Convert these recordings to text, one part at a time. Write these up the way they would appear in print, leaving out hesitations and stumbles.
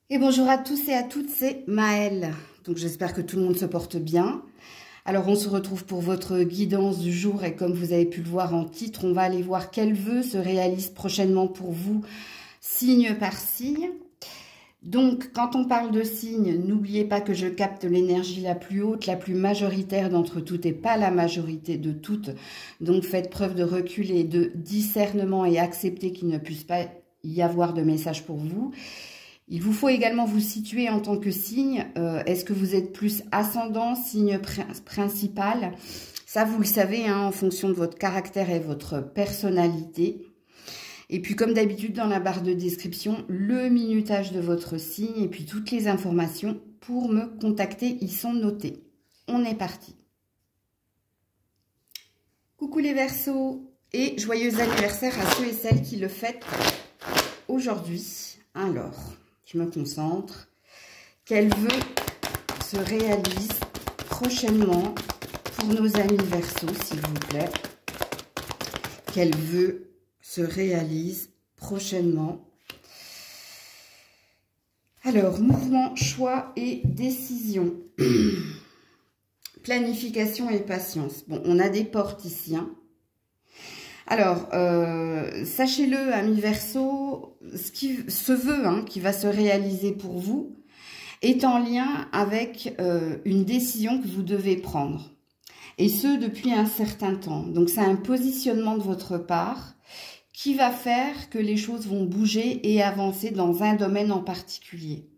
Et bonjour à tous et à toutes, c'est Maëlle. Donc j'espère que tout le monde se porte bien. Alors on se retrouve pour votre guidance du jour et comme vous avez pu le voir en titre, on va aller voir quels vœux se réalisent prochainement pour vous, signe par signe. Donc quand on parle de signes, n'oubliez pas que je capte l'énergie la plus haute, la plus majoritaire d'entre toutes et pas la majorité de toutes. Donc faites preuve de recul et de discernement et acceptez qu'il ne puisse pas y avoir de message pour vous. Il vous faut également vous situer en tant que signe. Est-ce que vous êtes plus ascendant, signe principal? Ça, vous le savez, hein, en fonction de votre caractère et votre personnalité. Et puis, comme d'habitude, dans la barre de description, le minutage de votre signe et puis toutes les informations pour me contacter, ils sont notés. On est parti. Coucou les Verseaux et joyeux anniversaire à ceux et celles qui le fêtent aujourd'hui. Alors... je me concentre. Quels vœux se réalisent prochainement pour nos amis Verseaux, s'il vous plaît? Quels vœux se réalisent prochainement? Alors, mouvement, choix et décision. Planification et patience. Bon, on a des portes ici, hein. Alors, sachez-le, amis Verseaux, ce vœu qui va se réaliser pour vous est en lien avec une décision que vous devez prendre. Et ce, depuis un certain temps. Donc, c'est un positionnement de votre part qui va faire que les choses vont bouger et avancer dans un domaine en particulier.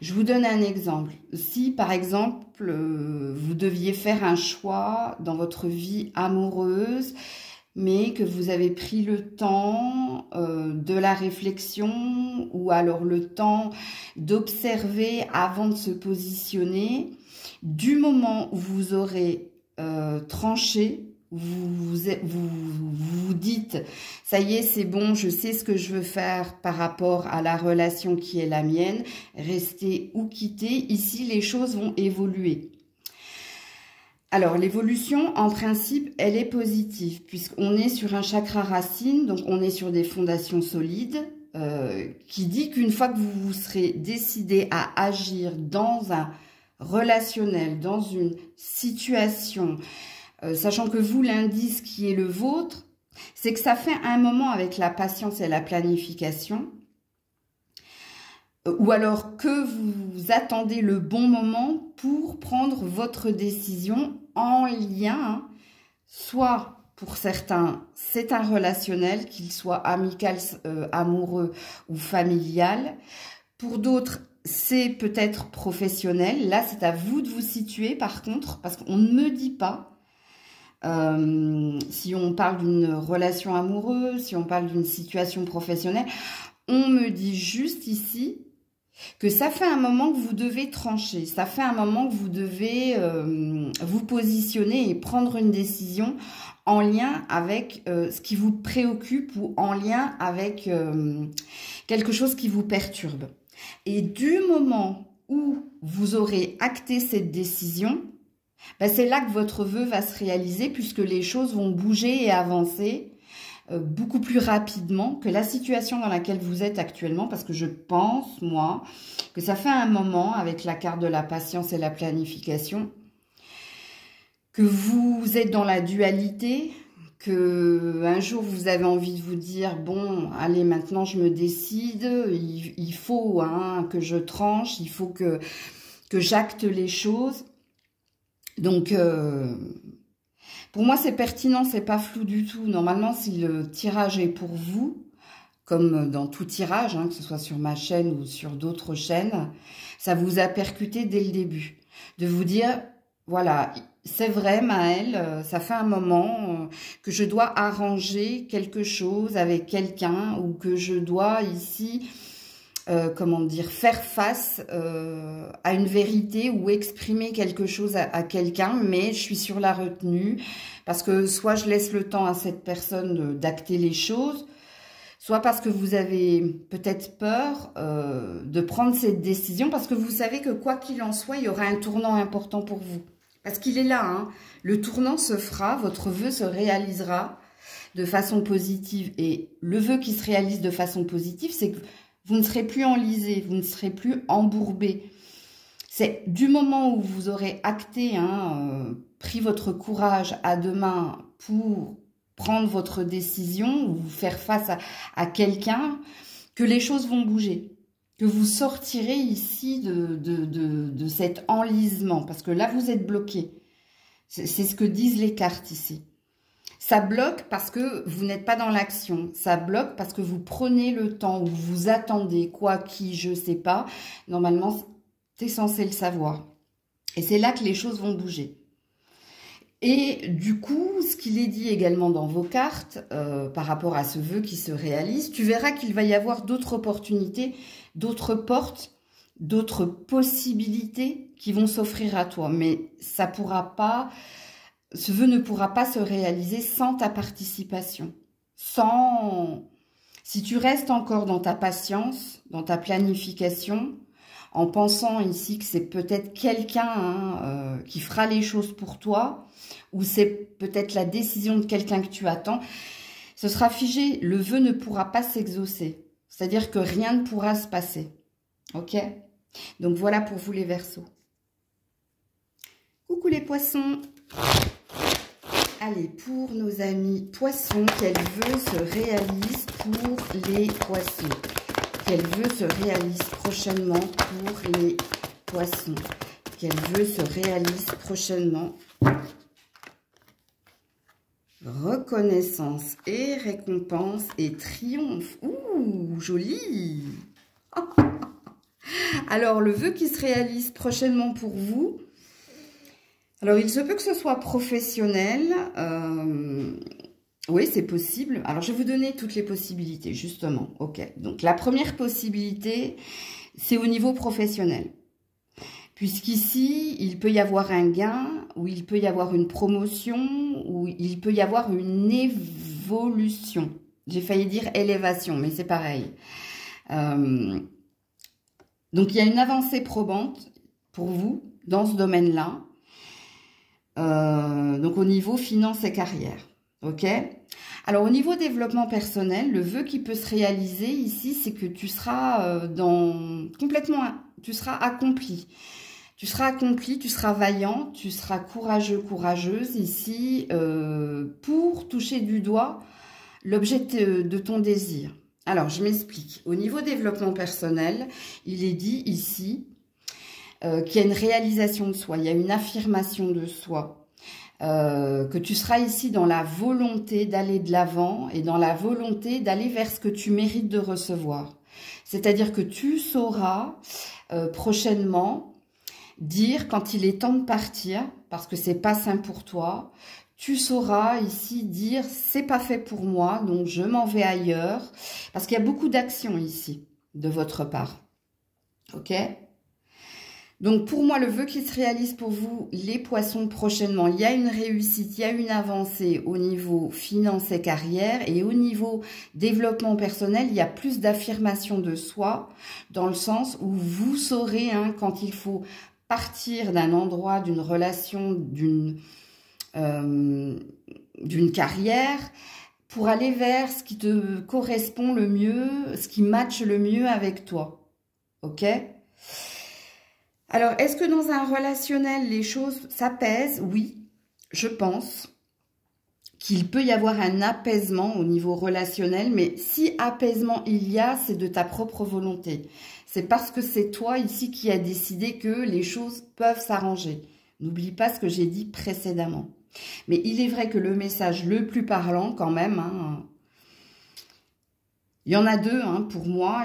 Je vous donne un exemple. Si, par exemple, vous deviez faire un choix dans votre vie amoureuse, mais que vous avez pris le temps de la réflexion ou alors le temps d'observer avant de se positionner, du moment où vous aurez tranché, vous vous dites « ça y est, c'est bon, je sais ce que je veux faire par rapport à la relation qui est la mienne, rester ou quitter », ici les choses vont évoluer. Alors, l'évolution, en principe, elle est positive, puisqu'on est sur un chakra racine, donc on est sur des fondations solides, qui dit qu'une fois que vous vous serez décidé à agir dans un relationnel, dans une situation, sachant que vous, l'indice qui est le vôtre, c'est que ça fait un moment avec la patience et la planification, ou alors que vous attendez le bon moment pour prendre votre décision en lien, soit pour certains, c'est un relationnel, qu'il soit amical, amoureux ou familial. Pour d'autres, c'est peut-être professionnel. Là, c'est à vous de vous situer par contre, parce qu'on ne me dit pas. Si on parle d'une relation amoureuse, si on parle d'une situation professionnelle, on me dit juste ici que ça fait un moment que vous devez trancher, ça fait un moment que vous devez vous positionner et prendre une décision en lien avec ce qui vous préoccupe ou en lien avec quelque chose qui vous perturbe. Et du moment où vous aurez acté cette décision, ben c'est là que votre vœu va se réaliser puisque les choses vont bouger et avancer beaucoup plus rapidement que la situation dans laquelle vous êtes actuellement, parce que je pense, moi, que ça fait un moment, avec la carte de la patience et la planification, que vous êtes dans la dualité, que un jour vous avez envie de vous dire, bon, allez, maintenant je me décide, il faut que je tranche, il faut que j'acte les choses. Donc... pour moi, c'est pertinent, c'est pas flou du tout. Normalement, si le tirage est pour vous, comme dans tout tirage, que ce soit sur ma chaîne ou sur d'autres chaînes, ça vous a percuté dès le début. De vous dire, voilà, c'est vrai, Maëlle, ça fait un moment que je dois arranger quelque chose avec quelqu'un ou que je dois ici... comment dire, faire face à une vérité ou exprimer quelque chose à quelqu'un, mais je suis sur la retenue parce que soit je laisse le temps à cette personne d'acter les choses, soit parce que vous avez peut-être peur de prendre cette décision, parce que vous savez que quoi qu'il en soit, il y aura un tournant important pour vous. Parce qu'il est là, le tournant se fera, votre vœu se réalisera de façon positive. Et le vœu qui se réalise de façon positive, c'est que Vous ne serez plus enlisé, vous ne serez plus embourbé. C'est du moment où vous aurez acté, pris votre courage à deux mains pour prendre votre décision ou faire face à quelqu'un, que les choses vont bouger. Que vous sortirez ici de cet enlisement. Parce que là, vous êtes bloqué. C'est ce que disent les cartes ici. Ça bloque parce que vous n'êtes pas dans l'action. Ça bloque parce que vous prenez le temps ou vous attendez quoi, qui, je sais pas. Normalement, tu es censé le savoir. Et c'est là que les choses vont bouger. Et du coup, ce qu'il est dit également dans vos cartes, par rapport à ce vœu qui se réalise, tu verras qu'il va y avoir d'autres opportunités, d'autres portes, d'autres possibilités qui vont s'offrir à toi. Mais ça pourra pas, ce vœu ne pourra pas se réaliser sans ta participation. Si tu restes encore dans ta patience, dans ta planification, en pensant ici que c'est peut-être quelqu'un qui fera les choses pour toi, ou c'est peut-être la décision de quelqu'un que tu attends, ce sera figé. Le vœu ne pourra pas s'exaucer. C'est-à-dire que rien ne pourra se passer. Ok? Donc voilà pour vous les Verseaux. Coucou les Poissons. Allez, pour nos amis Poissons, quel vœu se réalise pour les Poissons? Quel vœu se réalise prochainement pour les Poissons? Quel vœu se réalise prochainement? Reconnaissance et récompense et triomphe. Ouh, joli. Alors, le vœu qui se réalise prochainement pour vous. Alors, il se peut que ce soit professionnel. Oui, c'est possible. Alors, je vais vous donner toutes les possibilités, justement. Ok. Donc, la première possibilité, c'est au niveau professionnel. Puisqu'ici, il peut y avoir un gain, ou il peut y avoir une promotion, ou il peut y avoir une évolution. J'ai failli dire élévation, mais c'est pareil. Donc, il y a une avancée probante pour vous dans ce domaine-là. Donc, au niveau finance et carrière. Ok? Alors, au niveau développement personnel, le vœu qui peut se réaliser ici, c'est que tu seras tu seras accompli. Tu seras accompli, tu seras vaillant, tu seras courageux, courageuse ici pour toucher du doigt l'objet de ton désir. Alors, je m'explique. Au niveau développement personnel, il est dit ici qu'il y a une réalisation de soi, il y a une affirmation de soi, que tu seras ici dans la volonté d'aller de l'avant et dans la volonté d'aller vers ce que tu mérites de recevoir. C'est-à-dire que tu sauras prochainement dire quand il est temps de partir, parce que c'est pas sain pour toi, tu sauras ici dire c'est pas fait pour moi, donc je m'en vais ailleurs, parce qu'il y a beaucoup d'actions ici de votre part. Ok? Donc pour moi, le vœu qui se réalise pour vous, les Poissons, prochainement, il y a une réussite, il y a une avancée au niveau finance et carrière, et au niveau développement personnel, il y a plus d'affirmation de soi, dans le sens où vous saurez quand il faut partir d'un endroit, d'une relation, d'une carrière, pour aller vers ce qui te correspond le mieux, ce qui matche le mieux avec toi. Ok? Alors, est-ce que dans un relationnel, les choses s'apaisent? Oui, je pense qu'il peut y avoir un apaisement au niveau relationnel, mais si apaisement il y a, c'est de ta propre volonté. C'est parce que c'est toi ici qui as décidé que les choses peuvent s'arranger. N'oublie pas ce que j'ai dit précédemment. Mais il est vrai que le message le plus parlant quand même, il y en a deux pour moi.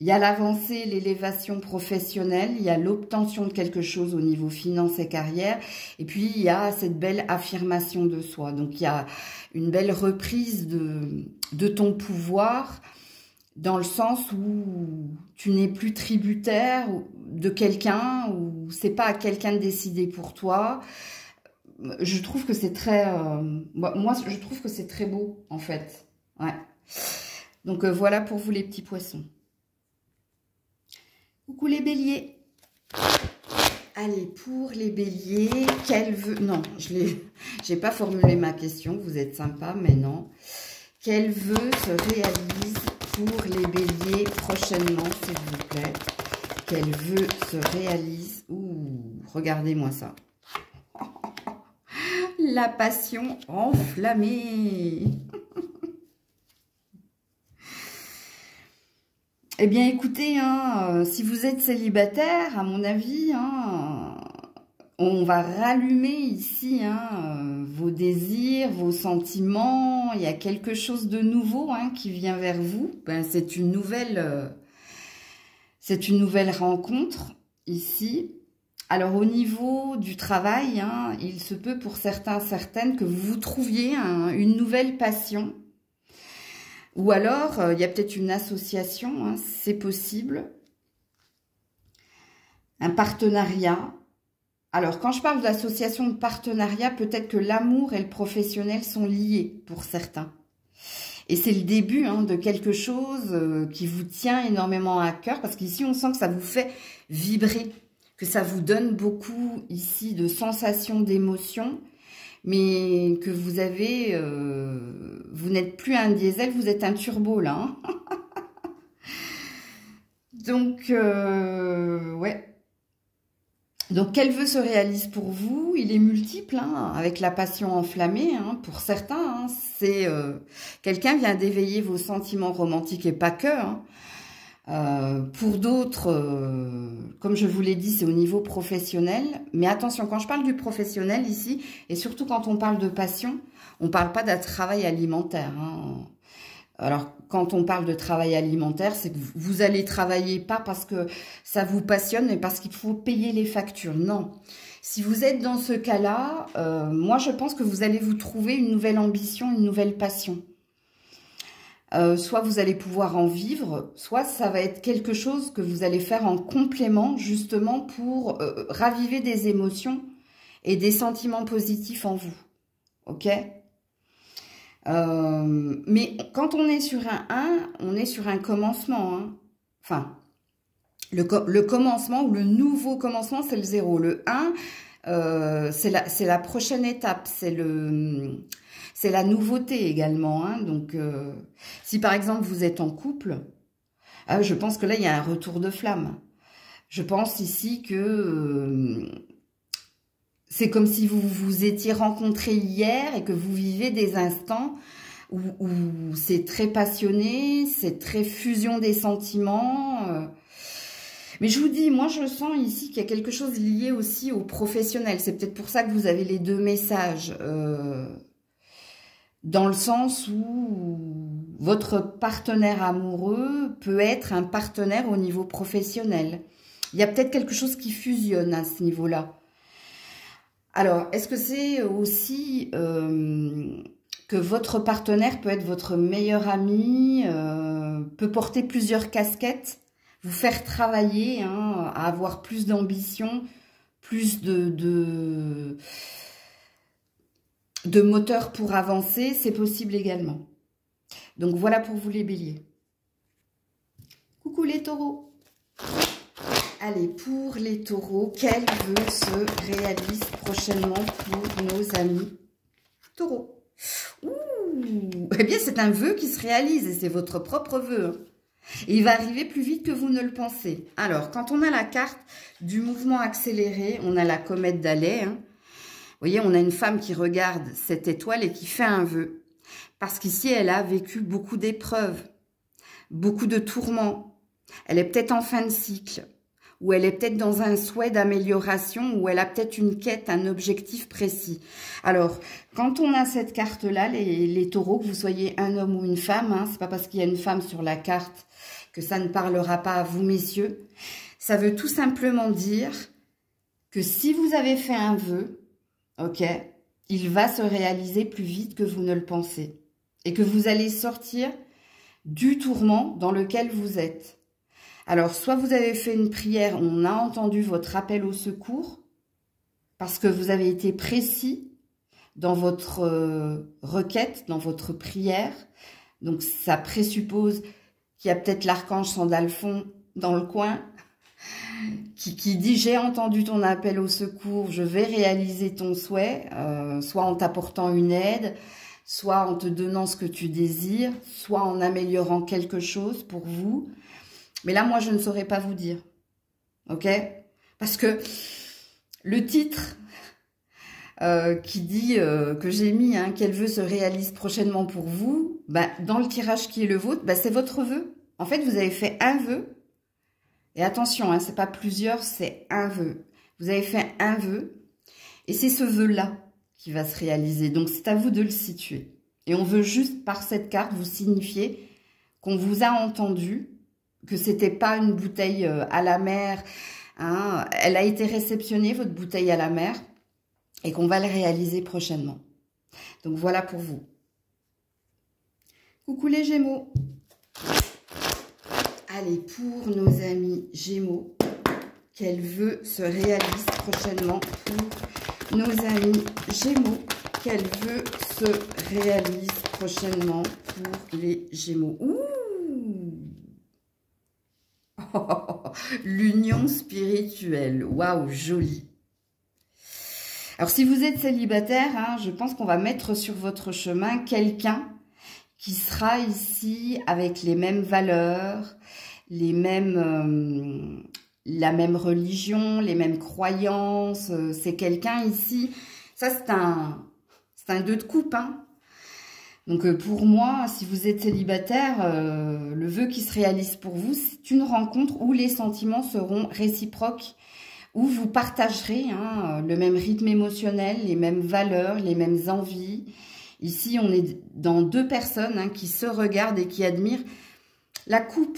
Il y a l'avancée, l'élévation professionnelle, il y a l'obtention de quelque chose au niveau finance et carrière, et puis il y a cette belle affirmation de soi. Donc il y a une belle reprise de ton pouvoir, dans le sens où tu n'es plus tributaire de quelqu'un, ou c'est pas à quelqu'un de décider pour toi. Je trouve que c'est très... moi, je trouve que c'est très beau, en fait. Ouais. Donc, voilà pour vous, les petits Poissons. Coucou les Béliers. Allez, pour les Béliers, quel vœu... Non, j'ai pas formulé ma question, vous êtes sympa, mais non. Quel vœu se réalise pour les béliers prochainement, s'il vous plaît. Quel vœu se réalise? Ouh, regardez-moi ça. La passion enflammée. Eh bien, écoutez, hein, si vous êtes célibataire, à mon avis, hein, on va rallumer ici hein, vos désirs, vos sentiments. Il y a quelque chose de nouveau hein, qui vient vers vous. Ben, c'est une nouvelle rencontre ici. Alors, au niveau du travail, hein, il se peut pour certains, certaines que vous trouviez hein, une nouvelle passion. Ou alors, il y a peut-être une association, hein, c'est possible. Un partenariat. Alors, quand je parle d'association de partenariat, peut-être que l'amour et le professionnel sont liés pour certains. Et c'est le début hein, de quelque chose qui vous tient énormément à cœur. Parce qu'ici, on sent que ça vous fait vibrer. Que ça vous donne beaucoup ici de sensations, d'émotions. Mais que vous avez... vous n'êtes plus un diesel, vous êtes un turbo là. Hein. Donc, ouais. Donc, quel vœu se réalise pour vous? Il est multiple, hein, avec la passion enflammée. Hein, pour certains, hein, c'est quelqu'un vient d'éveiller vos sentiments romantiques et pas que. Hein. Pour d'autres, comme je vous l'ai dit, c'est au niveau professionnel. Mais attention, quand je parle du professionnel ici, et surtout quand on parle de passion, on ne parle pas d'un travail alimentaire. Hein. Alors, quand on parle de travail alimentaire, c'est que vous allez travailler pas parce que ça vous passionne, mais parce qu'il faut payer les factures. Non. Si vous êtes dans ce cas-là, moi, je pense que vous allez vous trouver une nouvelle ambition, une nouvelle passion. Soit vous allez pouvoir en vivre, soit ça va être quelque chose que vous allez faire en complément, justement, pour raviver des émotions et des sentiments positifs en vous. Ok ? Mais quand on est sur un 1, on est sur un commencement. Hein. Enfin, le commencement ou le nouveau commencement, c'est le 0. Le 1, c'est la prochaine étape, c'est la nouveauté également. Hein. Donc, si par exemple vous êtes en couple, je pense que là, il y a un retour de flamme. Je pense ici que... c'est comme si vous vous étiez rencontrés hier et que vous vivez des instants où c'est très passionné, c'est très fusion des sentiments. Mais je vous dis, moi je sens ici qu'il y a quelque chose lié aussi au professionnel. C'est peut-être pour ça que vous avez les deux messages. Dans le sens où votre partenaire amoureux peut être un partenaire au niveau professionnel. Il y a peut-être quelque chose qui fusionne à ce niveau-là. Alors, est-ce que c'est aussi que votre partenaire peut être votre meilleur ami, peut porter plusieurs casquettes, vous faire travailler, hein, à avoir plus d'ambition, plus de moteur pour avancer, c'est possible également. Donc, voilà pour vous les béliers. Coucou les taureaux. Allez, pour les taureaux, quel vœu se réalise prochainement pour nos amis taureaux? Ouh, eh bien, c'est un vœu qui se réalise et c'est votre propre vœu. Hein. Et il va arriver plus vite que vous ne le pensez. Alors, quand on a la carte du mouvement accéléré, on a la comète d'Halley. Hein. Vous voyez, on a une femme qui regarde cette étoile et qui fait un vœu. Parce qu'ici, elle a vécu beaucoup d'épreuves, beaucoup de tourments. Elle est peut-être en fin de cycle. Ou elle est peut-être dans un souhait d'amélioration, ou elle a peut-être une quête, un objectif précis. Alors, quand on a cette carte-là, les taureaux, que vous soyez un homme ou une femme, hein, c'est pas parce qu'il y a une femme sur la carte que ça ne parlera pas à vous, messieurs. Ça veut tout simplement dire que si vous avez fait un vœu, ok, il va se réaliser plus vite que vous ne le pensez. Et que vous allez sortir du tourment dans lequel vous êtes. Alors, soit vous avez fait une prière, on a entendu votre appel au secours, parce que vous avez été précis dans votre requête, dans votre prière. Donc, ça présuppose qu'il y a peut-être l'archange Sandalphon dans le coin, qui dit « J'ai entendu ton appel au secours, je vais réaliser ton souhait », soit en t'apportant une aide, soit en te donnant ce que tu désires, soit en améliorant quelque chose pour vous. Mais là, moi, je ne saurais pas vous dire. Ok? Parce que le titre qui dit que j'ai mis, hein, quel vœu se réalise prochainement pour vous, bah, dans le tirage qui est le vôtre, bah, c'est votre vœu. En fait, vous avez fait un vœu. Et attention, hein, c'est pas plusieurs, c'est un vœu. Vous avez fait un vœu. Et c'est ce vœu-là qui va se réaliser. Donc, c'est à vous de le situer. Et on veut juste, par cette carte, vous signifier qu'on vous a entendu, que c'était pas une bouteille à la mer. Hein, elle a été réceptionnée, votre bouteille à la mer, et qu'on va le réaliser prochainement. Donc, voilà pour vous. Coucou les Gémeaux. Allez, pour nos amis Gémeaux, quel vœu se réalise prochainement pour nos amis Gémeaux? Quel vœu se réalise prochainement pour les Gémeaux? Ouh! Oh, l'union spirituelle. Waouh, joli. Alors, si vous êtes célibataire, hein, je pense qu'on va mettre sur votre chemin quelqu'un qui sera ici avec les mêmes valeurs, les mêmes, la même religion, les mêmes croyances. C'est quelqu'un ici, ça c'est un 2 de coupe. Hein. Donc pour moi, si vous êtes célibataire, le vœu qui se réalise pour vous, c'est une rencontre où les sentiments seront réciproques, où vous partagerez hein, le même rythme émotionnel, les mêmes valeurs, les mêmes envies. Ici, on est dans 2 personnes hein, qui se regardent et qui admirent la coupe.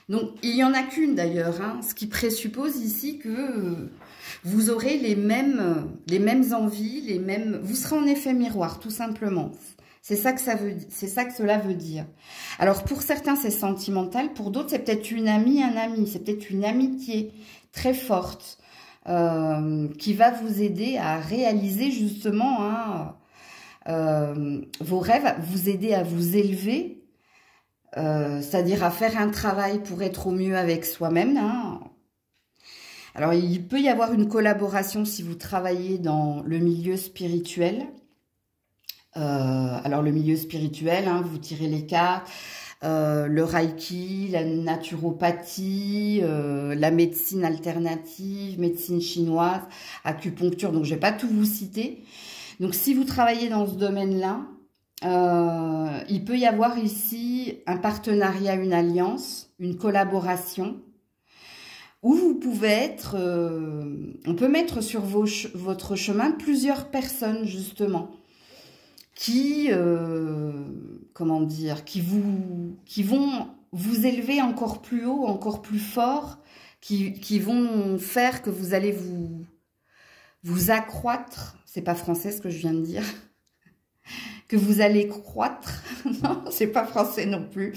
Donc, il n'y en a qu'une d'ailleurs, hein, ce qui présuppose ici que vous aurez les mêmes envies, vous serez en effet miroir, tout simplement. C'est ça que cela veut dire. Alors, pour certains, c'est sentimental, pour d'autres, c'est peut-être une amie, un ami, c'est peut-être une amitié très forte qui va vous aider à réaliser justement hein, vos rêves, vous aider à vous élever, c'est-à-dire à faire un travail pour être au mieux avec soi-même. Hein. Alors, il peut y avoir une collaboration si vous travaillez dans le milieu spirituel. Alors, le milieu spirituel, hein, vous tirez les cartes, le reiki, la naturopathie, la médecine alternative, médecine chinoise, acupuncture, donc je ne vais pas tout vous citer. Donc, si vous travaillez dans ce domaine-là, il peut y avoir ici un partenariat, une alliance, une collaboration, où vous pouvez être, on peut mettre sur votre chemin plusieurs personnes, justement, qui, comment dire, qui vont vous élever encore plus haut, encore plus fort, qui vont faire que vous allez vous accroître, c'est pas français ce que je viens de dire, que vous allez croître, non, c'est pas français non plus.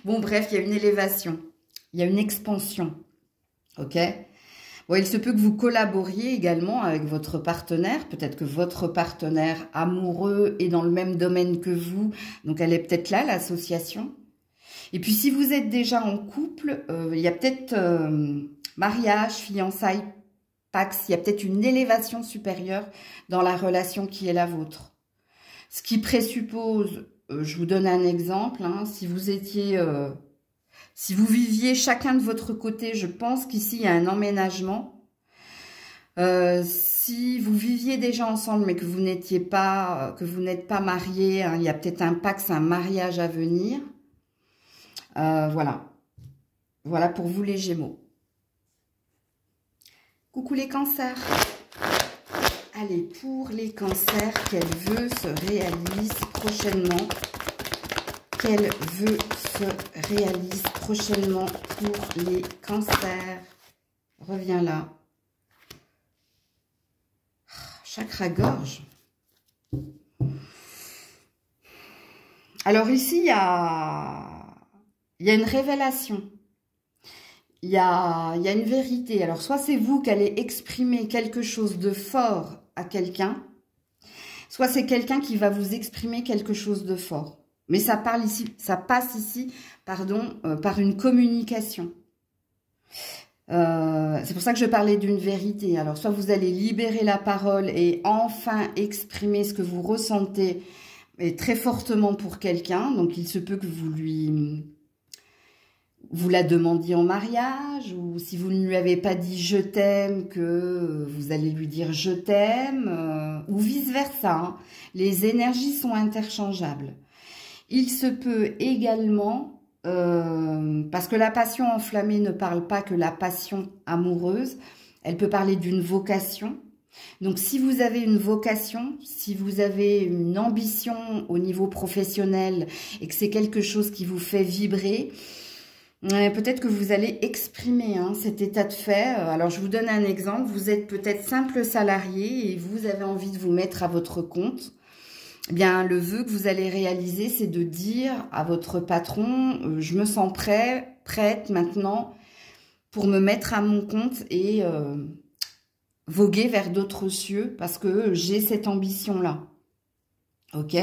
Bon, bref, il y a une élévation, il y a une expansion, ok? Bon, il se peut que vous collaboriez également avec votre partenaire, peut-être que votre partenaire amoureux est dans le même domaine que vous, donc elle est peut-être là, l'association. Et puis, si vous êtes déjà en couple, il y a peut-être mariage, fiançailles, Pax, il y a peut-être une élévation supérieure dans la relation qui est la vôtre. Ce qui présuppose, je vous donne un exemple, hein, si vous étiez, si vous viviez chacun de votre côté, je pense qu'ici il y a un emménagement. Si vous viviez déjà ensemble mais que vous n'étiez pas, que vous n'êtes pas mariés, hein, il y a peut-être un Pax, un mariage à venir. Voilà. Voilà pour vous les Gémeaux. Coucou les cancers. Allez, pour les cancers, quel vœu se réalise prochainement? Quel vœu se réalise prochainement pour les cancers? Reviens là. Chakra-gorge. Alors ici, il y a une révélation. Il y a une vérité. Alors, soit c'est vous qui allez exprimer quelque chose de fort à quelqu'un, soit c'est quelqu'un qui va vous exprimer quelque chose de fort. Mais ça passe ici, pardon, par une communication. C'est pour ça que je parlais d'une vérité. Alors, soit vous allez libérer la parole et enfin exprimer ce que vous ressentez et très fortement pour quelqu'un. Donc, il se peut que vous la demandiez en mariage, ou si vous ne lui avez pas dit je t'aime, que vous allez lui dire je t'aime, ou vice-versa. Hein. Les énergies sont interchangeables. Il se peut également, parce que la passion enflammée ne parle pas que la passion amoureuse, elle peut parler d'une vocation. Donc, si vous avez une vocation, si vous avez une ambition au niveau professionnel et que c'est quelque chose qui vous fait vibrer, peut-être que vous allez exprimer cet état de fait. Alors, je vous donne un exemple. Vous êtes peut-être simple salarié et vous avez envie de vous mettre à votre compte. Eh bien, le vœu que vous allez réaliser, c'est de dire à votre patron, je me sens prête maintenant pour me mettre à mon compte et voguer vers d'autres cieux parce que j'ai cette ambition-là. Ok ?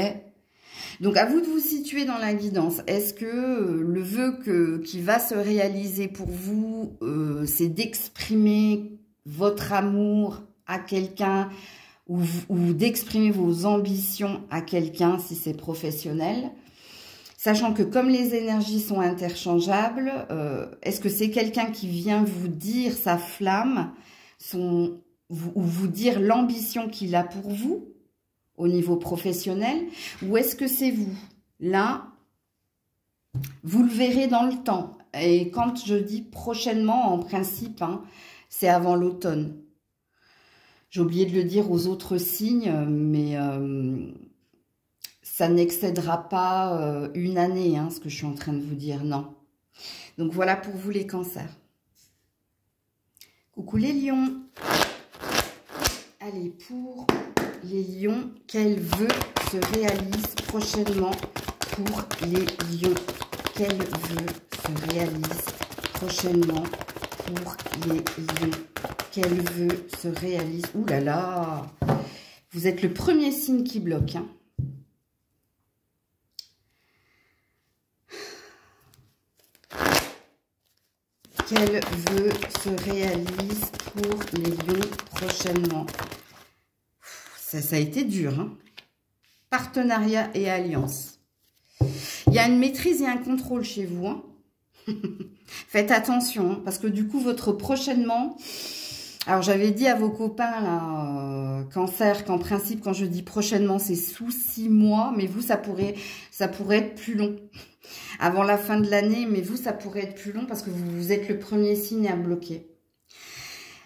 Donc, à vous de vous situer dans la guidance. Est-ce que le vœu qui va se réaliser pour vous, c'est d'exprimer votre amour à quelqu'un ou d'exprimer vos ambitions à quelqu'un si c'est professionnel? Sachant que comme les énergies sont interchangeables, est-ce que c'est quelqu'un qui vient vous dire sa flamme, ou vous dire l'ambition qu'il a pour vous au niveau professionnel, ou est-ce que c'est vous? Là, vous le verrez dans le temps. Et quand je dis prochainement, en principe, c'est avant l'automne. J'ai oublié de le dire aux autres signes, mais ça n'excédera pas une année, ce que je suis en train de vous dire, non. Donc voilà pour vous les cancers. Coucou les lions. Allez, pour les lions, quel vœu se réalise prochainement pour les lions? Quel vœu se réalise prochainement pour les lions? Quel vœu se réalise? Ouh là là! Vous êtes le premier signe qui bloque. Quel vœu se réalise pour les lions prochainement? Ça a été dur. Partenariat et alliance. Il y a une maîtrise et un contrôle chez vous. Faites attention, parce que du coup, votre prochainement... Alors, j'avais dit à vos copains, là, cancer, qu'en principe, quand je dis prochainement, c'est sous 6 mois, mais vous, ça pourrait être plus long. Avant la fin de l'année, mais vous, ça pourrait être plus long parce que vous êtes le premier signe à bloquer.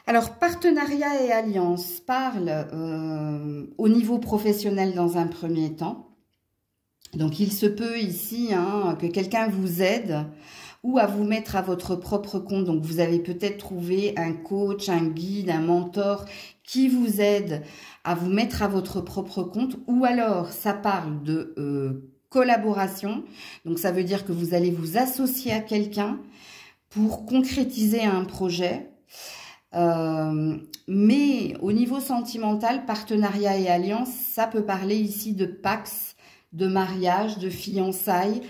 Alors, partenariat et alliance parle au niveau professionnel dans un premier temps. Donc, il se peut ici que quelqu'un vous aide ou à vous mettre à votre propre compte. Donc, vous avez peut-être trouvé un coach, un guide, un mentor qui vous aide à vous mettre à votre propre compte. Ou alors, ça parle de collaboration. Donc, ça veut dire que vous allez vous associer à quelqu'un pour concrétiser un projet. Mais au niveau sentimental, partenariat et alliance, ça peut parler ici de pax, de mariage, de fiançailles,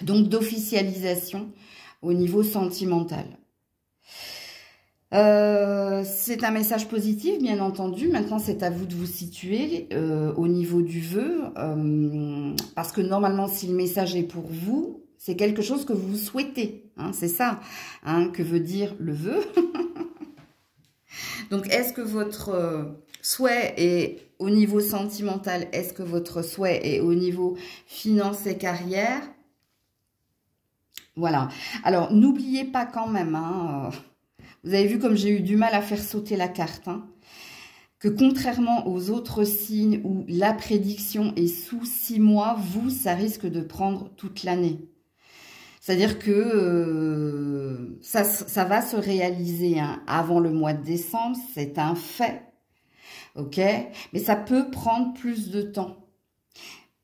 donc d'officialisation au niveau sentimental. C'est un message positif, bien entendu. Maintenant, c'est à vous de vous situer au niveau du vœu, parce que normalement, si le message est pour vous, c'est quelque chose que vous souhaitez. C'est ça que veut dire le vœu. Donc, est-ce que votre souhait est au niveau sentimental? Est-ce que votre souhait est au niveau finance et carrière? Voilà. Alors, n'oubliez pas quand même, vous avez vu comme j'ai eu du mal à faire sauter la carte, que contrairement aux autres signes où la prédiction est sous 6 mois, vous, ça risque de prendre toute l'année. C'est-à-dire que ça va se réaliser avant le mois de décembre, c'est un fait, ok? Mais ça peut prendre plus de temps.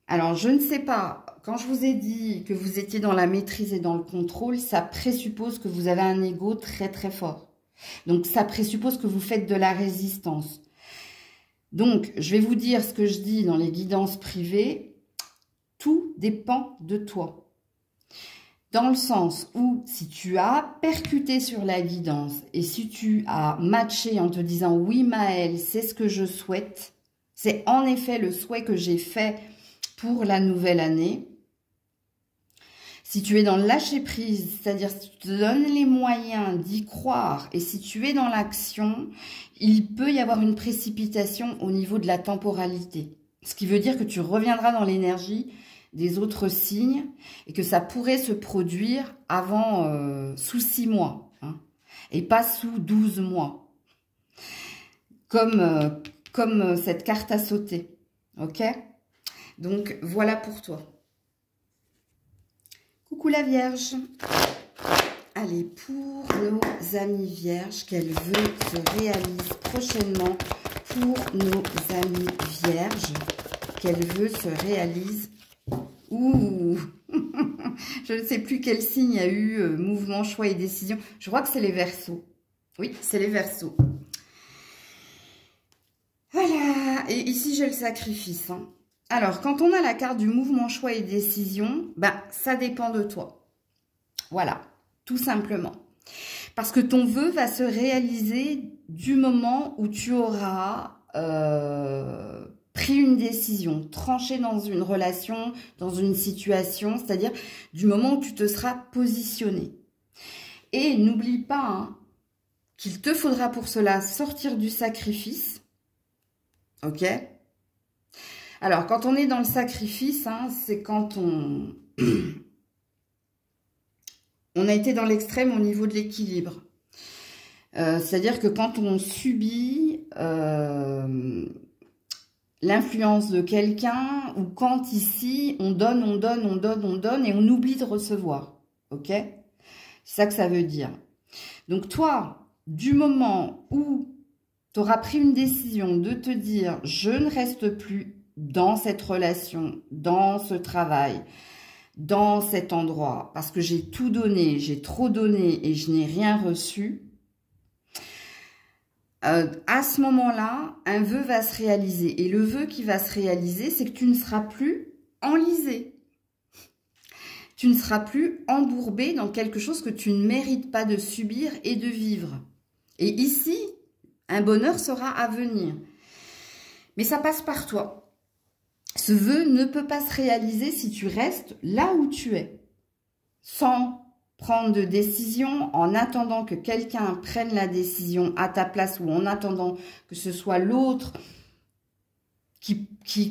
Alors, je ne sais pas, quand je vous ai dit que vous étiez dans la maîtrise et dans le contrôle, ça présuppose que vous avez un ego très très fort. Donc, ça présuppose que vous faites de la résistance. Donc, je vais vous dire ce que je dis dans les guidances privées, tout dépend de toi. Dans le sens où, si tu as percuté sur la guidance et si tu as matché en te disant « Oui, Maëlle, c'est ce que je souhaite », C'est en effet le souhait que j'ai fait pour la nouvelle année. Si tu es dans le lâcher-prise, c'est-à-dire si tu te donnes les moyens d'y croire et si tu es dans l'action, il peut y avoir une précipitation au niveau de la temporalité. Ce qui veut dire que tu reviendras dans l'énergie des autres signes et que ça pourrait se produire avant, sous 6 mois, hein, et pas sous 12 mois. Comme cette carte à sauter, ok? Donc, voilà pour toi. Coucou la Vierge. Allez, pour nos amis Vierges, quel vœu se réalise prochainement pour nos amis Vierges? Quel vœu se réalise? Ouh. Je ne sais plus quel signe il y a eu, mouvement, choix et décision. Je crois que c'est les Verseaux. Oui, c'est les Verseaux. Voilà, et ici j'ai le sacrifice, hein. Alors, quand on a la carte du mouvement, choix et décision, ben, ça dépend de toi. Voilà, tout simplement. Parce que ton vœu va se réaliser du moment où tu auras pris une décision, tranché dans une relation, dans une situation, c'est-à-dire du moment où tu te seras positionné. Et n'oublie pas, hein, qu'il te faudra pour cela sortir du sacrifice. Ok? Alors, quand on est dans le sacrifice, hein, c'est quand on a été dans l'extrême au niveau de l'équilibre. C'est-à-dire que quand on subit l'influence de quelqu'un ou quand ici, on donne et on oublie de recevoir. Ok? C'est ça que ça veut dire. Donc toi, du moment où tu auras pris une décision de te dire « je ne reste plus dans cette relation, dans ce travail, dans cet endroit, parce que j'ai tout donné, j'ai trop donné et je n'ai rien reçu », à ce moment-là, un vœu va se réaliser. Et le vœu qui va se réaliser, c'est que tu ne seras plus enlisé. Tu ne seras plus embourbé dans quelque chose que tu ne mérites pas de subir et de vivre. Et ici, un bonheur sera à venir. Mais ça passe par toi. Ce vœu ne peut pas se réaliser si tu restes là où tu es, sans prendre de décision, en attendant que quelqu'un prenne la décision à ta place ou en attendant que ce soit l'autre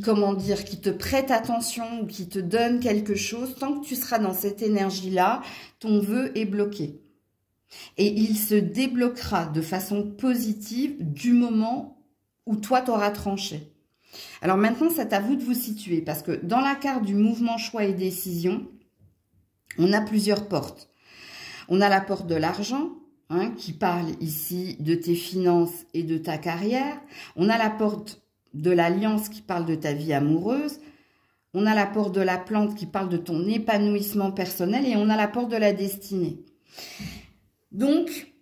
comment dire, qui te prête attention ou qui te donne quelque chose. Tant que tu seras dans cette énergie-là, ton vœu est bloqué. Et il se débloquera de façon positive du moment où toi t'auras tranché. Alors maintenant, c'est à vous de vous situer parce que dans la carte du mouvement choix et décision, on a plusieurs portes. On a la porte de l'argent, hein, qui parle ici de tes finances et de ta carrière. On a la porte de l'alliance qui parle de ta vie amoureuse. On a la porte de la plante qui parle de ton épanouissement personnel et on a la porte de la destinée. Donc,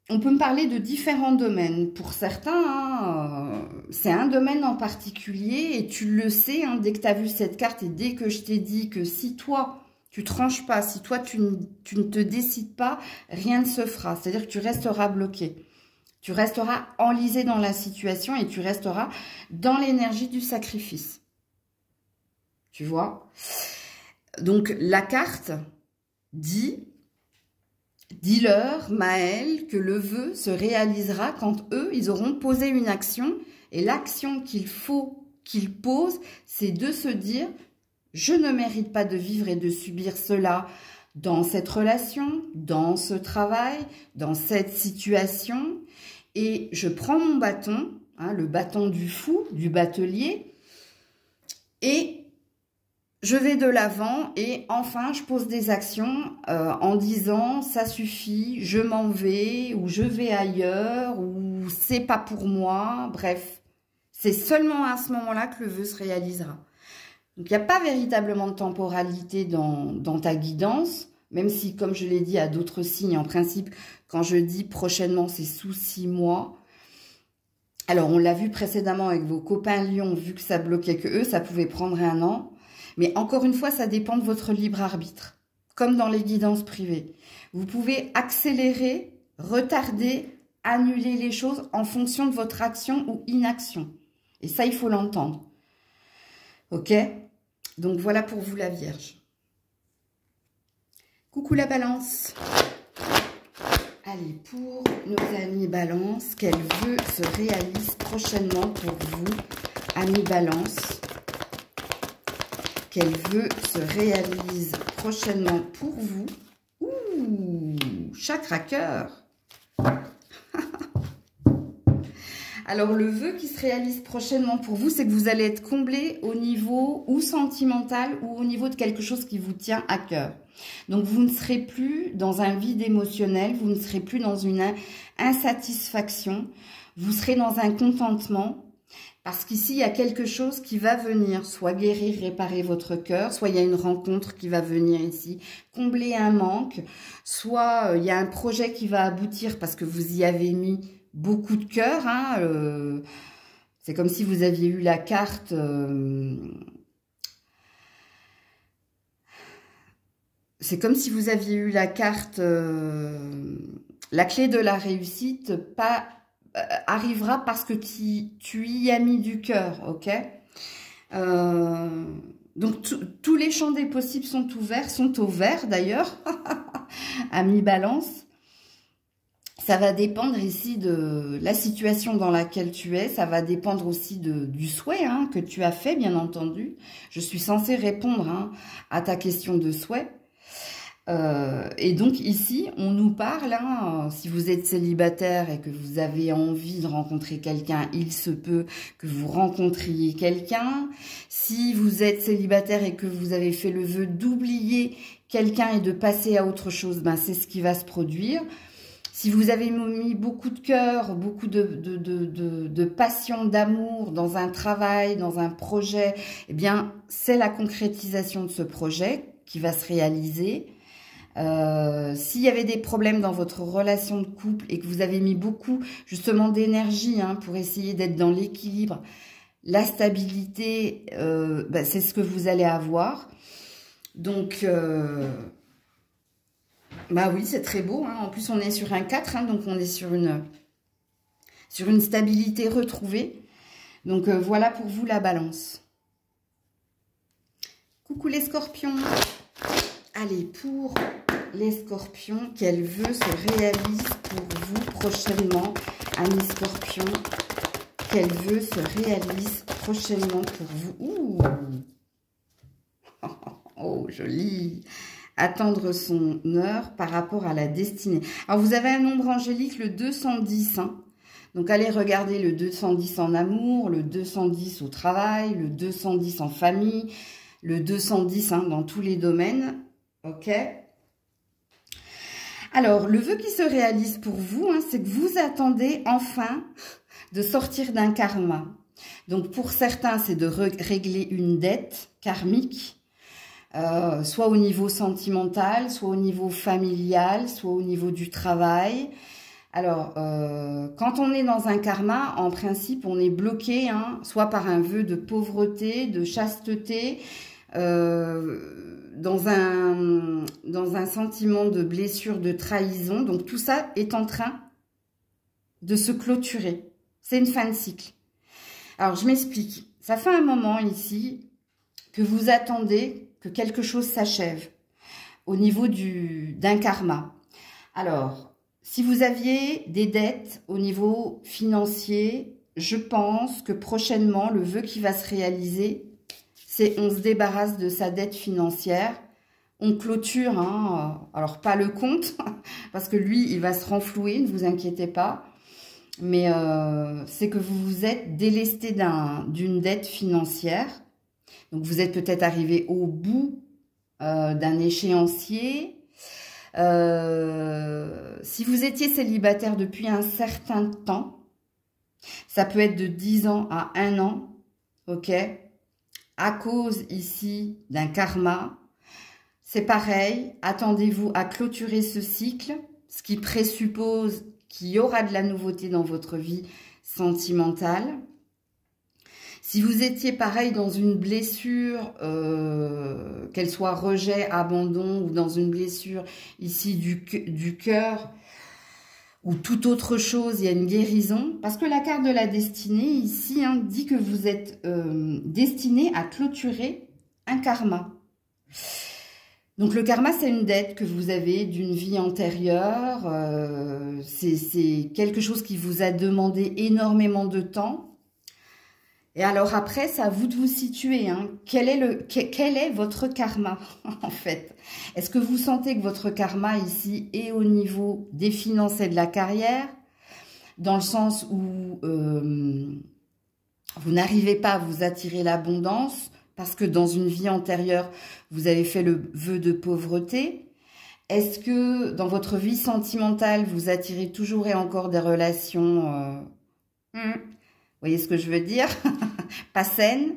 on peut me parler de différents domaines. Pour certains, hein, c'est un domaine en particulier et tu le sais, hein, dès que tu as vu cette carte et dès que je t'ai dit que si toi, tu tranches pas, si toi, tu ne te décides pas, rien ne se fera. C'est-à-dire que tu resteras bloqué. Tu resteras enlisé dans la situation et tu resteras dans l'énergie du sacrifice. Tu vois? Donc, la carte dit... Dis-leur, Maël, que le vœu se réalisera quand eux, ils auront posé une action. Et l'action qu'il faut qu'ils posent, c'est de se dire, je ne mérite pas de vivre et de subir cela dans cette relation, dans ce travail, dans cette situation. Et je prends mon bâton, hein, le bâton du fou, du batelier, et je vais de l'avant et enfin, je pose des actions en disant « ça suffit, je m'en vais » ou « je vais ailleurs » ou « c'est pas pour moi ». Bref, c'est seulement à ce moment-là que le vœu se réalisera. Donc, il n'y a pas véritablement de temporalité dans ta guidance, même si, comme je l'ai dit à d'autres signes, en principe, quand je dis prochainement, c'est sous 6 mois. Alors, on l'a vu précédemment avec vos copains Lions, vu que ça bloquait que eux, ça pouvait prendre 1 an. Mais encore une fois, ça dépend de votre libre arbitre, comme dans les guidances privées. Vous pouvez accélérer, retarder, annuler les choses en fonction de votre action ou inaction. Et ça, il faut l'entendre. Ok? Donc, voilà pour vous, la Vierge. Coucou la Balance. Allez, pour nos amis Balance, quel vœu se réalise prochainement pour vous, amis Balance? Quel vœu se réalise prochainement pour vous? Ouh, chakra cœur. Alors, le vœu qui se réalise prochainement pour vous, c'est que vous allez être comblé au niveau ou sentimental ou au niveau de quelque chose qui vous tient à cœur. Donc, vous ne serez plus dans un vide émotionnel, vous ne serez plus dans une insatisfaction, vous serez dans un contentement. Parce qu'ici, il y a quelque chose qui va venir, soit guérir, réparer votre cœur, soit il y a une rencontre qui va venir ici, combler un manque, soit il y a un projet qui va aboutir parce que vous y avez mis beaucoup de cœur. Hein, c'est comme si vous aviez eu la carte... c'est comme si vous aviez eu la carte... la clé de la réussite, pas... arrivera parce que tu y as mis du cœur, ok? Donc, tous les champs des possibles sont ouverts, sont au vert d'ailleurs, amis Balance. Ça va dépendre ici de la situation dans laquelle tu es, ça va dépendre aussi du souhait que tu as fait, bien entendu. Je suis censée répondre à ta question de souhait. Et donc ici, on nous parle, si vous êtes célibataire et que vous avez envie de rencontrer quelqu'un, il se peut que vous rencontriez quelqu'un. Si vous êtes célibataire et que vous avez fait le vœu d'oublier quelqu'un et de passer à autre chose, ben c'est ce qui va se produire. Si vous avez mis beaucoup de cœur, beaucoup de passion, d'amour dans un travail, dans un projet, eh bien, c'est la concrétisation de ce projet qui va se réaliser. S'il y avait des problèmes dans votre relation de couple et que vous avez mis beaucoup justement d'énergie pour essayer d'être dans l'équilibre, la stabilité, c'est ce que vous allez avoir. Donc, bah oui, c'est très beau. En plus, on est sur un 4, donc on est sur une stabilité retrouvée. Donc, voilà pour vous la Balance. Coucou les Scorpions. Allez, pour les Scorpions, quel vœu se réalise pour vous prochainement, amis Scorpions? Quel vœu se réalise prochainement pour vous? Ouh. Oh, joli. Attendre son heure par rapport à la destinée. Alors, vous avez un nombre angélique, le 210. Donc, allez regarder le 210 en amour, le 210 au travail, le 210 en famille, le 210 dans tous les domaines. Ok. Alors, le vœu qui se réalise pour vous, c'est que vous attendez enfin de sortir d'un karma. Donc, pour certains, c'est de régler une dette karmique. Soit au niveau sentimental, soit au niveau familial, soit au niveau du travail. Alors, quand on est dans un karma, en principe, on est bloqué, soit par un vœu de pauvreté, de chasteté, dans un sentiment de blessure, de trahison. Donc, tout ça est en train de se clôturer. C'est une fin de cycle. Alors, je m'explique. Ça fait un moment ici que vous attendez que quelque chose s'achève au niveau d'un karma. Alors, si vous aviez des dettes au niveau financier, je pense que prochainement, le vœu qui va se réaliser, c'est on se débarrasse de sa dette financière, on clôture, alors pas le compte, parce que lui, il va se renflouer, ne vous inquiétez pas, mais c'est que vous vous êtes délesté d'une dette financière. Donc, vous êtes peut-être arrivé au bout d'un échéancier. Si vous étiez célibataire depuis un certain temps, ça peut être de 10 ans à 1 an, ok? À cause ici d'un karma, c'est pareil. Attendez-vous à clôturer ce cycle, ce qui présuppose qu'il y aura de la nouveauté dans votre vie sentimentale. Si vous étiez pareil dans une blessure, qu'elle soit rejet, abandon ou dans une blessure ici du cœur, ou toute autre chose, il y a une guérison. Parce que la carte de la destinée, ici, hein, dit que vous êtes destiné à clôturer un karma. Donc le karma, c'est une dette que vous avez d'une vie antérieure. C'est quelque chose qui vous a demandé énormément de temps. Et alors après, c'est à vous de vous situer. Hein. Quel est votre karma, en fait? Est-ce que vous sentez que votre karma ici est au niveau des finances et de la carrière, dans le sens où vous n'arrivez pas à vous attirer l'abondance, parce que dans une vie antérieure, vous avez fait le vœu de pauvreté? Est-ce que dans votre vie sentimentale, vous attirez toujours et encore des relations... Vous voyez ce que je veux dire? Pas saines.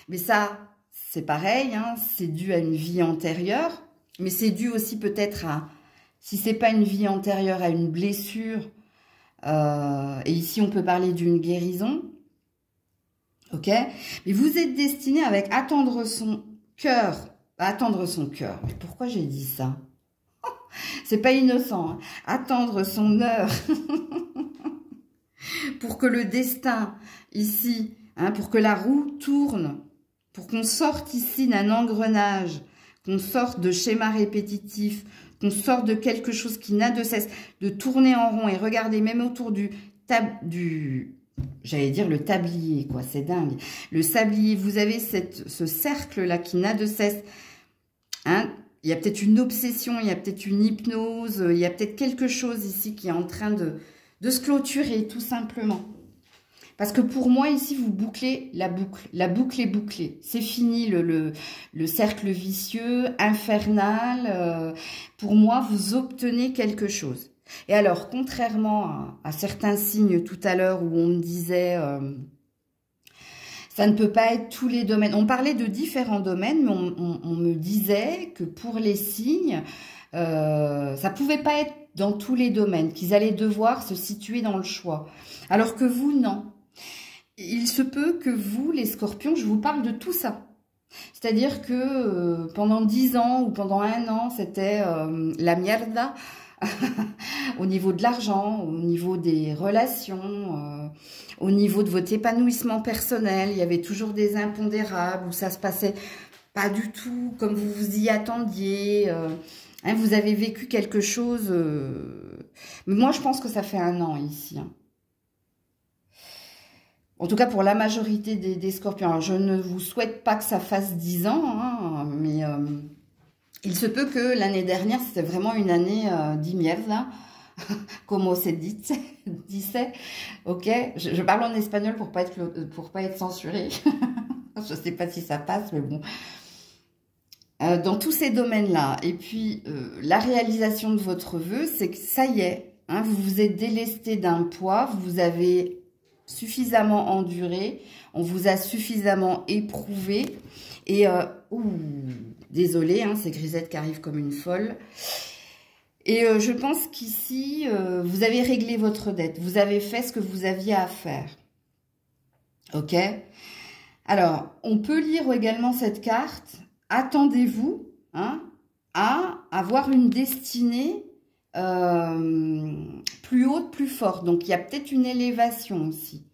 Mais ça, c'est pareil, hein, c'est dû à une vie antérieure. Mais c'est dû aussi peut-être à... Si c'est pas une vie antérieure, à une blessure. Et ici, on peut parler d'une guérison. Ok, mais vous êtes destiné avec attendre son cœur. Attendre son cœur. Mais pourquoi j'ai dit ça? C'est pas innocent. Hein. Attendre son heure. Pour que le destin, ici, hein, pour que la roue tourne. Pour qu'on sorte ici d'un engrenage. Qu'on sorte de schémas répétitifs. Qu'on sorte de quelque chose qui n'a de cesse de tourner en rond. Et regardez, même autour j'allais dire le tablier, quoi, c'est dingue. Le sablier, vous avez ce cercle-là qui n'a de cesse. Hein, il y a peut-être une obsession, il y a peut-être une hypnose, il y a peut-être quelque chose ici qui est en train de se clôturer, tout simplement. Parce que pour moi, ici, vous bouclez la boucle. La boucle est bouclée. C'est fini le cercle vicieux, infernal. Pour moi, vous obtenez quelque chose. Et alors, contrairement à certains signes tout à l'heure où on me disait ça ne peut pas être tous les domaines. On parlait de différents domaines, mais on me disait que pour les signes, ça ne pouvait pas être dans tous les domaines, qu'ils allaient devoir se situer dans le choix. Alors que vous, non. Il se peut que vous, les scorpions, je vous parle de tout ça. C'est-à-dire que pendant 10 ans ou pendant 1 an, c'était la mierda. Au niveau de l'argent, au niveau des relations, au niveau de votre épanouissement personnel, il y avait toujours des impondérables où ça se passait pas du tout comme vous vous y attendiez. Hein, vous avez vécu quelque chose. Mais moi, je pense que ça fait 1 an ici. Hein. En tout cas, pour la majorité des scorpions. Alors, je ne vous souhaite pas que ça fasse 10 ans, hein, mais... il se peut que l'année dernière, c'était vraiment une année di mierda, como se dice, ok. Je parle en espagnol pour pas être censurée. Je sais pas si ça passe, mais bon. Dans tous ces domaines-là, et puis la réalisation de votre vœu, c'est que ça y est, hein, vous vous êtes délesté d'un poids, vous avez suffisamment enduré, on vous a suffisamment éprouvé, et désolée, hein, c'est Grisette qui arrive comme une folle. Et je pense qu'ici, vous avez réglé votre dette. Vous avez fait ce que vous aviez à faire. Ok? Alors, on peut lire également cette carte. Attendez-vous, hein, à avoir une destinée plus haute, plus forte. Donc, il y a peut-être une élévation aussi.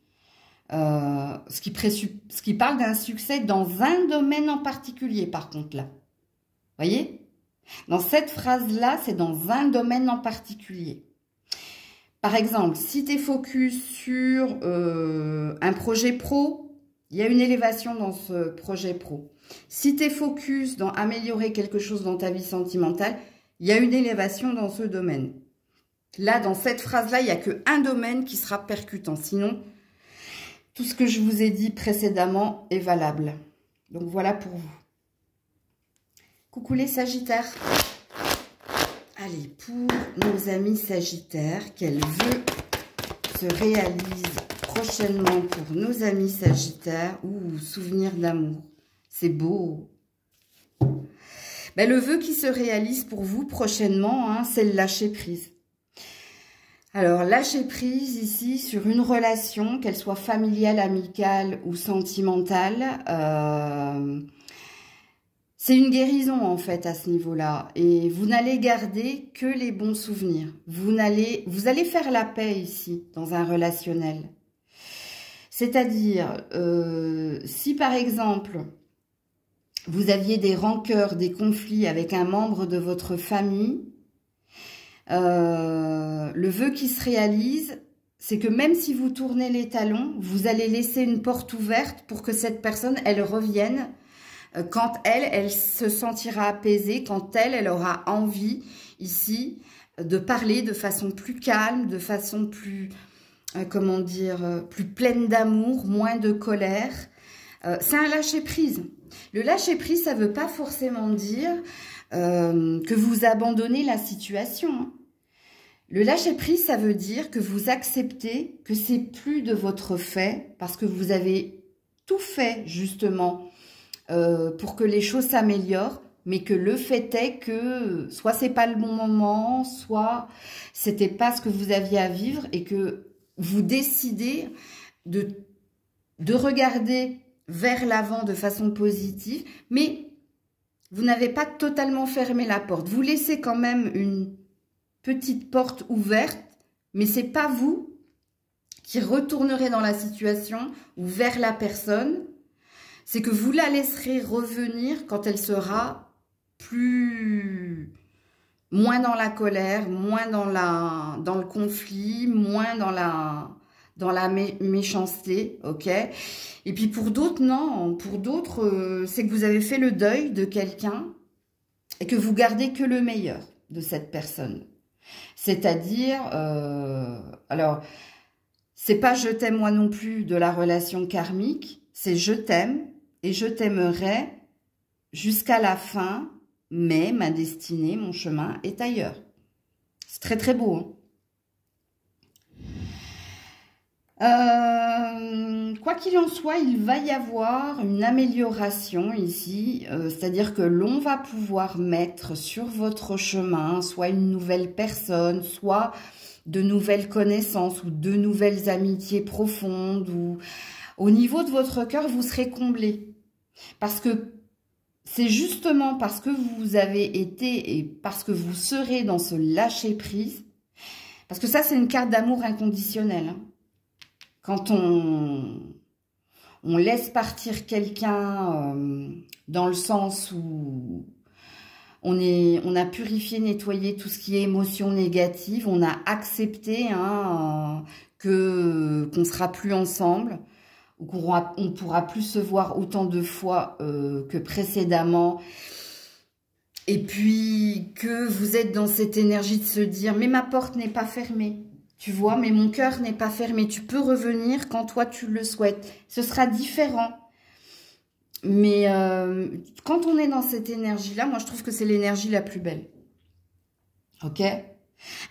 Ce qui parle d'un succès dans un domaine en particulier, par contre, là. Voyez? Dans cette phrase-là, c'est dans un domaine en particulier. Par exemple, si tu es focus sur un projet pro, il y a une élévation dans ce projet pro. Si tu es focus dans améliorer quelque chose dans ta vie sentimentale, il y a une élévation dans ce domaine. Là, dans cette phrase-là, il n'y a qu'un domaine qui sera percutant. Sinon, tout ce que je vous ai dit précédemment est valable. Donc, voilà pour vous. Coucou les Sagittaires. Allez, pour nos amis Sagittaires, quel vœu se réalise prochainement pour nos amis Sagittaires? Ouh, souvenir d'amour. C'est beau. Ben, le vœu qui se réalise pour vous prochainement, hein, c'est le lâcher prise. Alors, lâcher prise ici sur une relation, qu'elle soit familiale, amicale ou sentimentale. C'est une guérison en fait à ce niveau-là. Et vous n'allez garder que les bons souvenirs. Vous allez faire la paix ici, dans un relationnel. C'est-à-dire, si par exemple, vous aviez des rancœurs, des conflits avec un membre de votre famille, le vœu qui se réalise, c'est que même si vous tournez les talons, vous allez laisser une porte ouverte pour que cette personne, elle revienne quand elle se sentira apaisée, quand elle aura envie ici de parler de façon plus calme, de façon plus, comment dire, plus pleine d'amour, moins de colère. C'est un lâcher-prise. Le lâcher-prise, ça ne veut pas forcément dire que vous abandonnez la situation, hein. Le lâcher-prise, ça veut dire que vous acceptez que c'est plus de votre fait, parce que vous avez tout fait, justement, pour que les choses s'améliorent, mais que le fait est que soit c'est pas le bon moment, soit c'était pas ce que vous aviez à vivre, et que vous décidez de regarder vers l'avant de façon positive, mais vous n'avez pas totalement fermé la porte. Vous laissez quand même une petite porte ouverte, mais c'est pas vous qui retournerez dans la situation ou vers la personne, c'est que vous la laisserez revenir quand elle sera moins dans la colère, moins dans le conflit, moins dans la méchanceté, ok? Et puis pour d'autres, non. Pour d'autres, c'est que vous avez fait le deuil de quelqu'un et que vous gardez que le meilleur de cette personne. C'est-à-dire, alors, c'est pas je t'aime moi non plus de la relation karmique, c'est je t'aime et je t'aimerai jusqu'à la fin, mais ma destinée, mon chemin est ailleurs. C'est très très beau, hein. Quoi qu'il en soit, il va y avoir une amélioration ici, c'est-à-dire que l'on va pouvoir mettre sur votre chemin soit une nouvelle personne, soit de nouvelles connaissances ou de nouvelles amitiés profondes, ou au niveau de votre cœur, vous serez comblé. Parce que c'est justement parce que vous avez été et parce que vous serez dans ce lâcher-prise, parce que ça, c'est une carte d'amour inconditionnel, hein. Quand on laisse partir quelqu'un dans le sens où on a purifié, nettoyé tout ce qui est émotion négative, on a accepté hein, qu'on sera plus ensemble, ou qu'on pourra plus se voir autant de fois que précédemment, et puis que vous êtes dans cette énergie de se dire « mais ma porte n'est pas fermée ». Tu vois, mais mon cœur n'est pas fermé. Tu peux revenir quand toi tu le souhaites. Ce sera différent. Mais quand on est dans cette énergie-là, moi je trouve que c'est l'énergie la plus belle. Ok?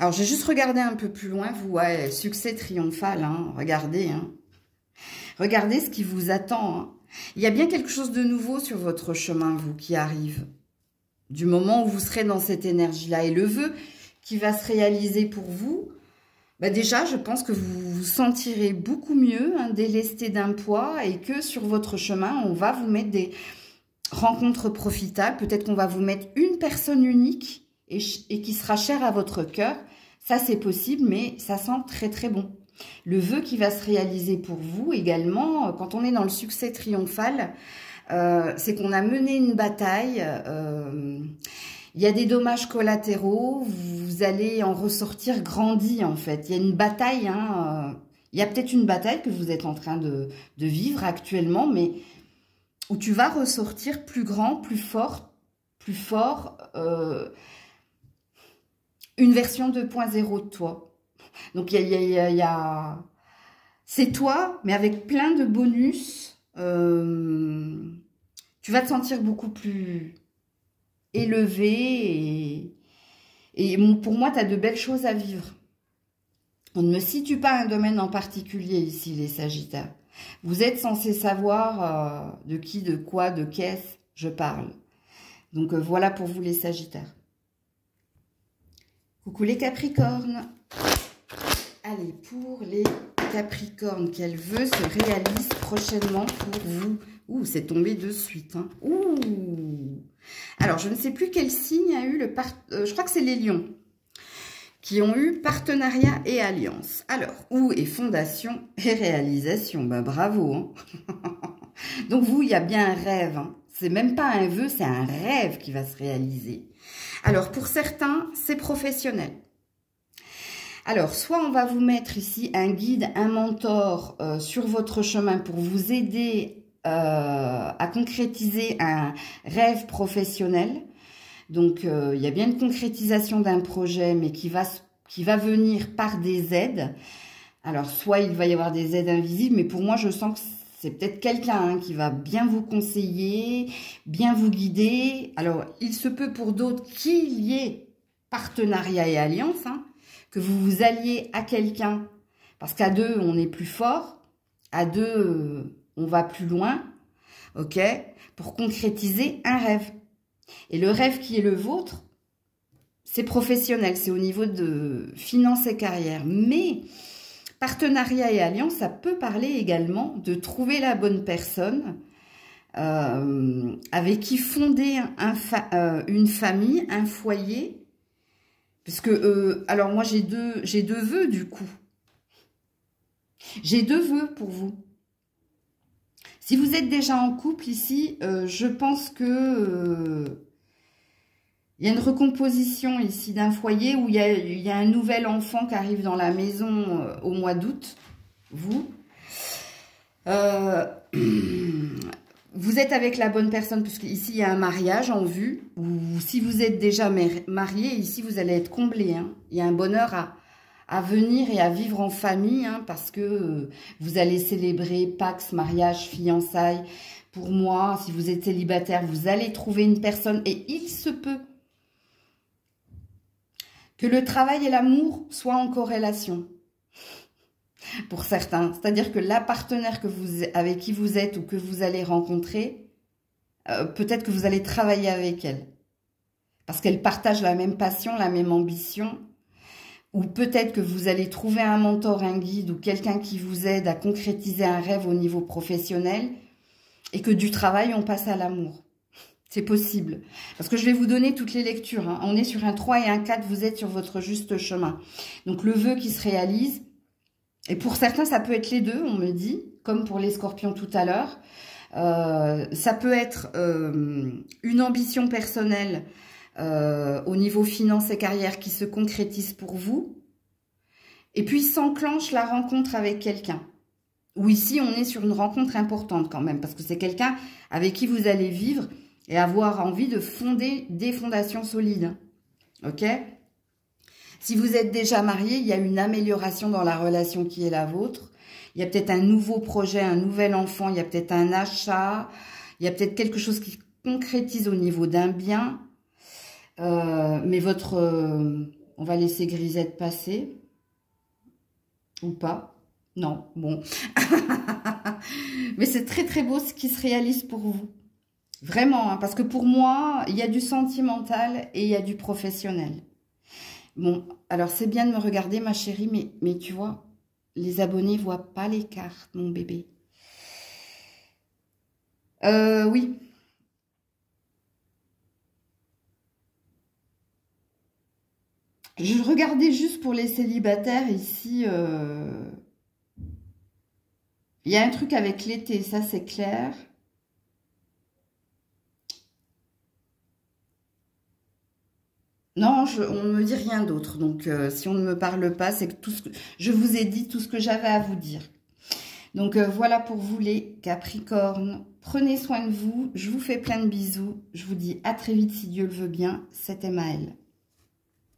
Alors j'ai juste regardé un peu plus loin. Vous, ouais, succès triomphal. Hein, regardez. Hein. Regardez ce qui vous attend. Hein. Il y a bien quelque chose de nouveau sur votre chemin, vous, qui arrive. Du moment où vous serez dans cette énergie-là. Et le vœu qui va se réaliser pour vous... Bah déjà, je pense que vous vous sentirez beaucoup mieux, hein, délesté d'un poids, et que sur votre chemin, on va vous mettre des rencontres profitables. Peut-être qu'on va vous mettre une personne unique et qui sera chère à votre cœur. Ça, c'est possible, mais ça sent très très bon. Le vœu qui va se réaliser pour vous également, quand on est dans le succès triomphal, c'est qu'on a mené une bataille. Il y a des dommages collatéraux, vous allez en ressortir grandi en fait. Il y a une bataille, hein, il y a peut-être une bataille que vous êtes en train de vivre actuellement, mais où tu vas ressortir plus grand, plus fort, une version 2.0 de toi. Donc c'est toi, mais avec plein de bonus. Tu vas te sentir beaucoup plus élevé et pour moi, tu as de belles choses à vivre. On ne me situe pas un domaine en particulier ici, les Sagittaires. Vous êtes censés savoir de qui, de quoi, de qu'est-ce je parle. Donc voilà pour vous les Sagittaires. Coucou les Capricornes. Allez, pour les Capricornes, quel vœu se réalise prochainement pour vous? Ouh, c'est tombé de suite. Hein. Ouh. vous. Alors, je ne sais plus quel signe a eu je crois que c'est les lions qui ont eu partenariat et alliance. Alors, où est fondation et réalisation? Ben, bravo. Hein. Donc, vous, il y a bien un rêve. Hein. C'est même pas un vœu, c'est un rêve qui va se réaliser. Alors, pour certains, c'est professionnel. Alors, soit on va vous mettre ici un guide, un mentor sur votre chemin pour vous aider à concrétiser un rêve professionnel. Donc, il y a bien une concrétisation d'un projet, mais qui va venir par des aides. Alors, soit il va y avoir des aides invisibles, mais pour moi, je sens que c'est peut-être quelqu'un qui va bien vous conseiller, bien vous guider. Alors, il se peut pour d'autres qu'il y ait partenariat et alliance, hein, que vous vous alliez à quelqu'un, parce qu'à deux, on est plus fort, à deux, on va plus loin, ok, pour concrétiser un rêve. Et le rêve qui est le vôtre, c'est professionnel, c'est au niveau de finances et carrière. Mais partenariat et alliance, ça peut parler également de trouver la bonne personne avec qui fonder une famille, un foyer. Parce que, alors moi j'ai deux vœux du coup. J'ai deux vœux pour vous. Si vous êtes déjà en couple ici, je pense que il y a une recomposition ici d'un foyer où il y a un nouvel enfant qui arrive dans la maison au mois d'août. Vous êtes avec la bonne personne, puisque ici il y a un mariage en vue. Ou si vous êtes déjà marié, ici vous allez être comblé. Hein. Il y a un bonheur à venir et à vivre en famille, hein, parce que vous allez célébrer Pax, mariage, fiançailles. Pour moi, si vous êtes célibataire, vous allez trouver une personne et il se peut que le travail et l'amour soient en corrélation. Pour certains, c'est-à-dire que la partenaire avec qui vous êtes ou que vous allez rencontrer, peut-être que vous allez travailler avec elle. Parce qu'elle partage la même passion, la même ambition. Ou peut-être que vous allez trouver un mentor, un guide ou quelqu'un qui vous aide à concrétiser un rêve au niveau professionnel et que du travail, on passe à l'amour. C'est possible. Parce que je vais vous donner toutes les lectures. Hein. On est sur un 3 et un 4, vous êtes sur votre juste chemin. Donc le vœu qui se réalise, et pour certains, ça peut être les deux, on me dit, comme pour les scorpions tout à l'heure. Ça peut être une ambition personnelle au niveau finance et carrière qui se concrétise pour vous. Et puis s'enclenche la rencontre avec quelqu'un. Ou ici, on est sur une rencontre importante quand même, parce que c'est quelqu'un avec qui vous allez vivre et avoir envie de fonder des fondations solides. Ok ? Si vous êtes déjà marié, il y a une amélioration dans la relation qui est la vôtre. Il y a peut-être un nouveau projet, un nouvel enfant, il y a peut-être un achat, il y a peut-être quelque chose qui concrétise au niveau d'un bien. Mais on va laisser Grisette passer. Ou pas. Non, bon. Mais c'est très très beau ce qui se réalise pour vous. Vraiment, hein, parce que pour moi, il y a du sentimental et il y a du professionnel. Bon, alors c'est bien de me regarder ma chérie, mais tu vois, les abonnés ne voient pas les cartes, mon bébé. Oui. Je regardais juste pour les célibataires ici. Il y a un truc avec l'été, ça c'est clair. Non, on ne me dit rien d'autre. Donc, si on ne me parle pas, c'est que je vous ai dit tout ce que j'avais à vous dire. Donc, voilà pour vous les Capricornes. Prenez soin de vous. Je vous fais plein de bisous. Je vous dis à très vite si Dieu le veut bien. C'était Maëlle.